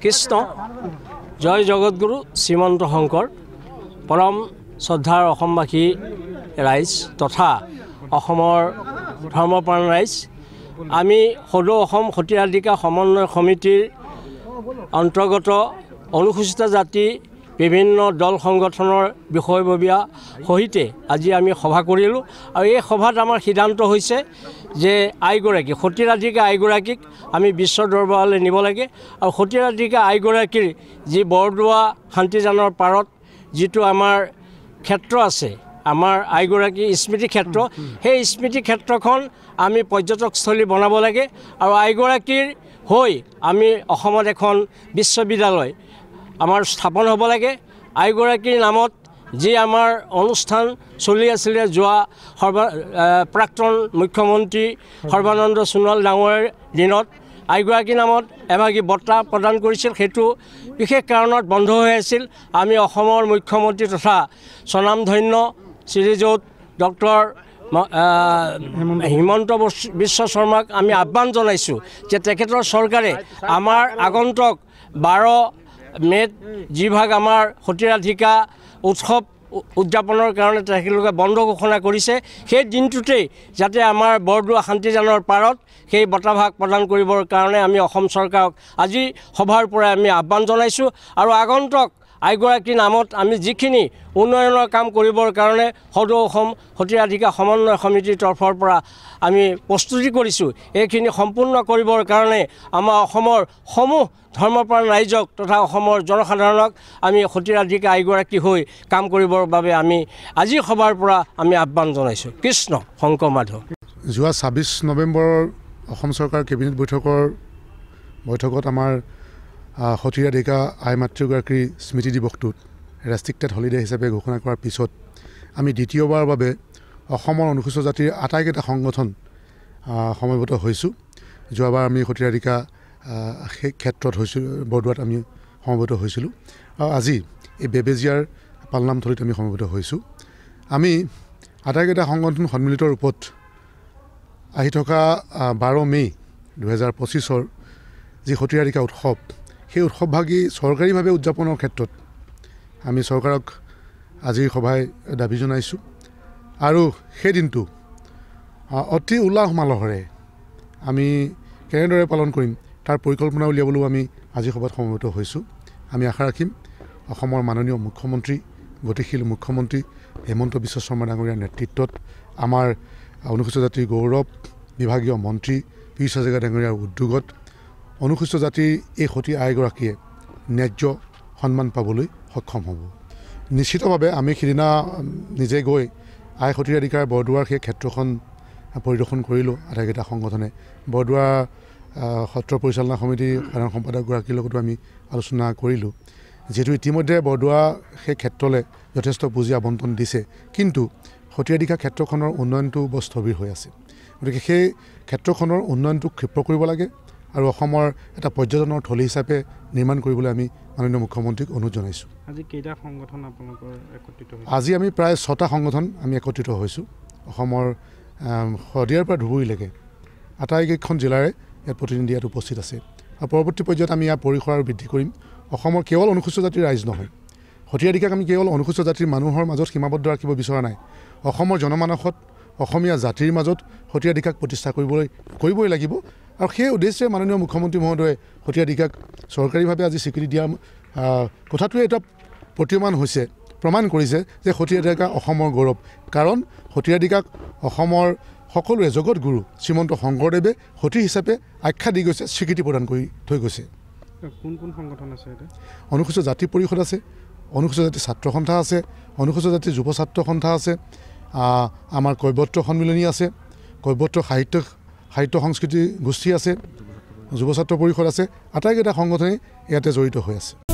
কৃষ্ণ জয় জগতগুৰু শ্ৰীমন্ত শংকৰ পৰম শ্ৰদ্ধাৰ অসমবাসী ৰাইজ তথা অসমৰ ধৰ্মপ্ৰাণ ৰাইজ আমি সদৌ অসম সতীৰাধিকা সমন্বয় সমিতিৰ অন্তৰ্গত অনুসূচিত জাতি বিভিন্ন দল সংগঠনৰ বিষয়ববীয়া সহিতে আজি আমি সভা কৰিলোঁ আৰু এই সভাত আমাৰ সিদ্ধান্ত হৈছে যে আইগৰাকী সতীৰাধিকা আইগৰাকীক আমি বিশ্ব দৰবাৰলৈ নিব লাগে আৰু সতীৰাধিকা আইগৰাকীৰ যি বৰদোৱা শান্তিজানৰ পাৰত যিটো আমাৰ ক্ষেত্ৰ আছে আমাৰ আইগৰাকী স্মৃতি ক্ষেত্ৰ সেই স্মৃতি ক্ষেত্ৰখন আমি পৰ্যটকস্থলী বনাব লাগে আৰু আইগৰাকীৰ হৈ আমি অসমত এখন বিশ্ববিদ্যালয় আমাৰ স্থাপন হ'ব লাগে আইগৰাকীৰ নামত যি আমাৰ অনুষ্ঠান চলি আছিলে যোৱা প্ৰাক্তন মুখ্যমন্ত্ৰী সৰ্বানন্দ সোণোৱাল ডাঙৰীয়াৰ দিনত আইগৰাকীৰ নামত এভাগী বঁটা প্ৰদান কৰিছিল সেইটো বিশেষ কাৰণত বন্ধ হৈ আছিল আমি অসমৰ মুখ্যমন্ত্ৰী তথা স্বনামধন্য শ্ৰীযুত ডক্টৰ হিমন্ত বিশ্ব শৰ্মাক আমি আহ্বান জনাইছোঁ যে তেখেতৰ চৰকাৰে আমাৰ আগন্তুক 12 মে'ত যিভাগ আমাৰ সতীৰাধিকা উৎসৱ উদযাপনৰ কাৰণে তেখেতলোকে বন্ধ ঘোষণা কৰিছে সেই দিনটোতেই যাতে আমাৰ বৰদোৱা শান্তিজানৰ পাৰত সেই বঁটাভাগ প্ৰদান কৰিবৰ কাৰণে আমি অসম চৰকাৰক আজি সভাৰ পৰা আমি আহ্বান জনাইছোঁ আৰু আগন্তুক আইগৰাকীৰ নামত আমি যিখিনি উন্নয়নৰ কাম কৰিবৰ কাৰণে সদৌ অসম সতীৰাধিকা সমন্বয় সমিতিৰ তৰফৰ পৰা আমি প্ৰস্তুতি কৰিছোঁ এইখিনি সম্পূৰ্ণ কৰিবৰ কাৰণে আমাৰ অসমৰ সমূহ ধৰ্মপ্ৰাণ ৰাইজক তথা অসমৰ জনসাধাৰণক আমি সতীৰাধিকা আইগৰাকী হৈ কাম কৰিবৰ বাবে আমি আজি সভাৰ পৰা আমি আহ্বান জনাইছোঁ কৃষ্ণ শংকৰ মাধৱ যোৱা 26 নৱেম্বৰৰ অসম চৰকাৰ কেবিনেট বৈঠকত আমাৰ সতীৰাধিকা আই মাতৃগৰাকীৰ স্মৃতি দিৱসটোত ৰেষ্ট্ৰিক্টেড হলিডে হিচাপে ঘোষণা কৰাৰ পিছত আমি দ্বিতীয়বাৰৰ বাবে অসমৰ অনুসূচিত জাতিৰ আটাইকেইটা সংগঠন সমবেত হৈছোঁ যোৱাবাৰ আমি সতীৰাধিকা সেই ক্ষেত্ৰত হৈছিলোঁ বৰদোৱাত আমি সমবেত হৈছিলোঁ আৰু আজি এই বেবেজিয়াৰ পালনামথলীত আমি সমবেত হৈছোঁ আমি আটাইকেইটা সংগঠন সন্মিলিত ৰূপত আহি থকা 12 মে' 2025 যি সতীৰাধিকা উৎসৱ সেই উৎসৱভাগী চৰকাৰীভাৱে উদযাপনৰ ক্ষেত্ৰত আমি চৰকাৰক আজিৰ সভাই দাবী জনাইছোঁ আৰু সেই দিনটো অতি উল্লাহ মালহেৰে আমি কেনেদৰে পালন কৰিম তাৰ পৰিকল্পনা উলিয়াবলৈও আমি আজি সভাত সমবেত হৈছোঁ আমি আশা ৰাখিম অসমৰ মাননীয় মুখ্যমন্ত্ৰী গতিশীল মুখ্যমন্ত্ৰী হিমন্ত বিশ্ব শৰ্মা ডাঙৰীয়াৰ নেতৃত্বত আমাৰ অনুসূচিত জাতিৰ গৌৰৱ বিভাগীয় মন্ত্ৰী পীযুষ হাজৰিকা ডাঙৰীয়াৰ উদ্যোগত অনুসূচিত জাতিৰ এই সতী আইগৰাকীয়ে ন্যায্য সন্মান পাবলৈ সক্ষম হ'ব নিশ্চিতভাৱে আমি সিদিনা নিজে গৈ আই সতীৰাধিকাৰ বৰদোৱাৰ সেই ক্ষেত্ৰখন পৰিদৰ্শন কৰিলোঁ আটাইকেইটা সংগঠনে বৰদোৱা সত্ৰ পৰিচালনা সমিতিৰ সাধাৰণ সম্পাদকগৰাকীৰ লগতো আমি আলোচনা কৰিলোঁ যিহেতু ইতিমধ্যে বৰদোৱা সেই ক্ষেত্ৰলৈ যথেষ্ট পুঁজি আবণ্টন দিছে কিন্তু সতীৰাধিকা ক্ষেত্ৰখনৰ উন্নয়নটো বৰ স্থবিৰ হৈ আছে গতিকে সেই ক্ষেত্ৰখনৰ উন্নয়নটো ক্ষিপ্ৰ কৰিব লাগে আৰু অসমৰ এটা পৰ্যটনৰ থলী হিচাপে নিৰ্মাণ কৰিবলৈ আমি মাননীয় মুখ্যমন্ত্ৰীক অনুৰোধ জনাইছোঁ আজি কেইটা সংগঠন আপোনালোকৰ একত্ৰিত হৈছে আজি আমি প্ৰায় 6টা সংগঠন আমি একত্ৰিত হৈছোঁ অসমৰ শদিয়াৰ পৰা ধুবুৰীলৈকে আটাইকেইখন জিলাৰে ইয়াত প্ৰতিনিধি ইয়াত উপস্থিত আছে আৰু পৰৱৰ্তী পৰ্যায়ত আমি ইয়াৰ পৰিসৰ আৰু বৃদ্ধি কৰিম অসমৰ কেৱল অনুসূচিত জাতিৰ ৰাইজ নহয় সতীৰাধিকাক আমি কেৱল অনুসূচিত জাতিৰ মানুহৰ মাজত সীমাবদ্ধ ৰাখিব বিচৰা নাই অসমৰ জনমানসত অসমীয়া জাতিৰ মাজত সতীৰাধিকাক প্ৰতিষ্ঠা কৰিবই লাগিব আৰু সেই উদ্দেশ্যে মাননীয় মুখ্যমন্ত্ৰী মহোদয়ে সতীৰাধিকাক চৰকাৰীভাৱে আজি স্বীকৃতি দিয়া কথাটোৱে এটা প্ৰতীয়মান হৈছে প্ৰমাণ কৰিছে যে সতীৰাধিকা অসমৰ গৌৰৱ কাৰণ সতীৰাধিকাক অসমৰ সকলোৰে জগত গুৰু শ্ৰীমন্ত শংকৰদেৱে সতী হিচাপে আখ্যা দি গৈছে স্বীকৃতি প্ৰদান কৰি থৈ গৈছে কোন কোন সংগঠন আছে এটা অনুসূচিত জাতি পৰিষদ আছে অনুসূচিত জাতি ছাত্ৰ সন্থা আছে অনুসূচিত জাতি যুৱ ছাত্ৰ সন্থা আছে আমাৰ কৈৱত্ৰ সন্মিলনী আছে কৈৱত্ৰ সাহিত্য সংস্কৃতি গোষ্ঠী আছে যুৱ ছাত্ৰ পৰিষদ আছে আটাইকেইটা সংগঠনেই ইয়াতে জড়িত হৈ আছে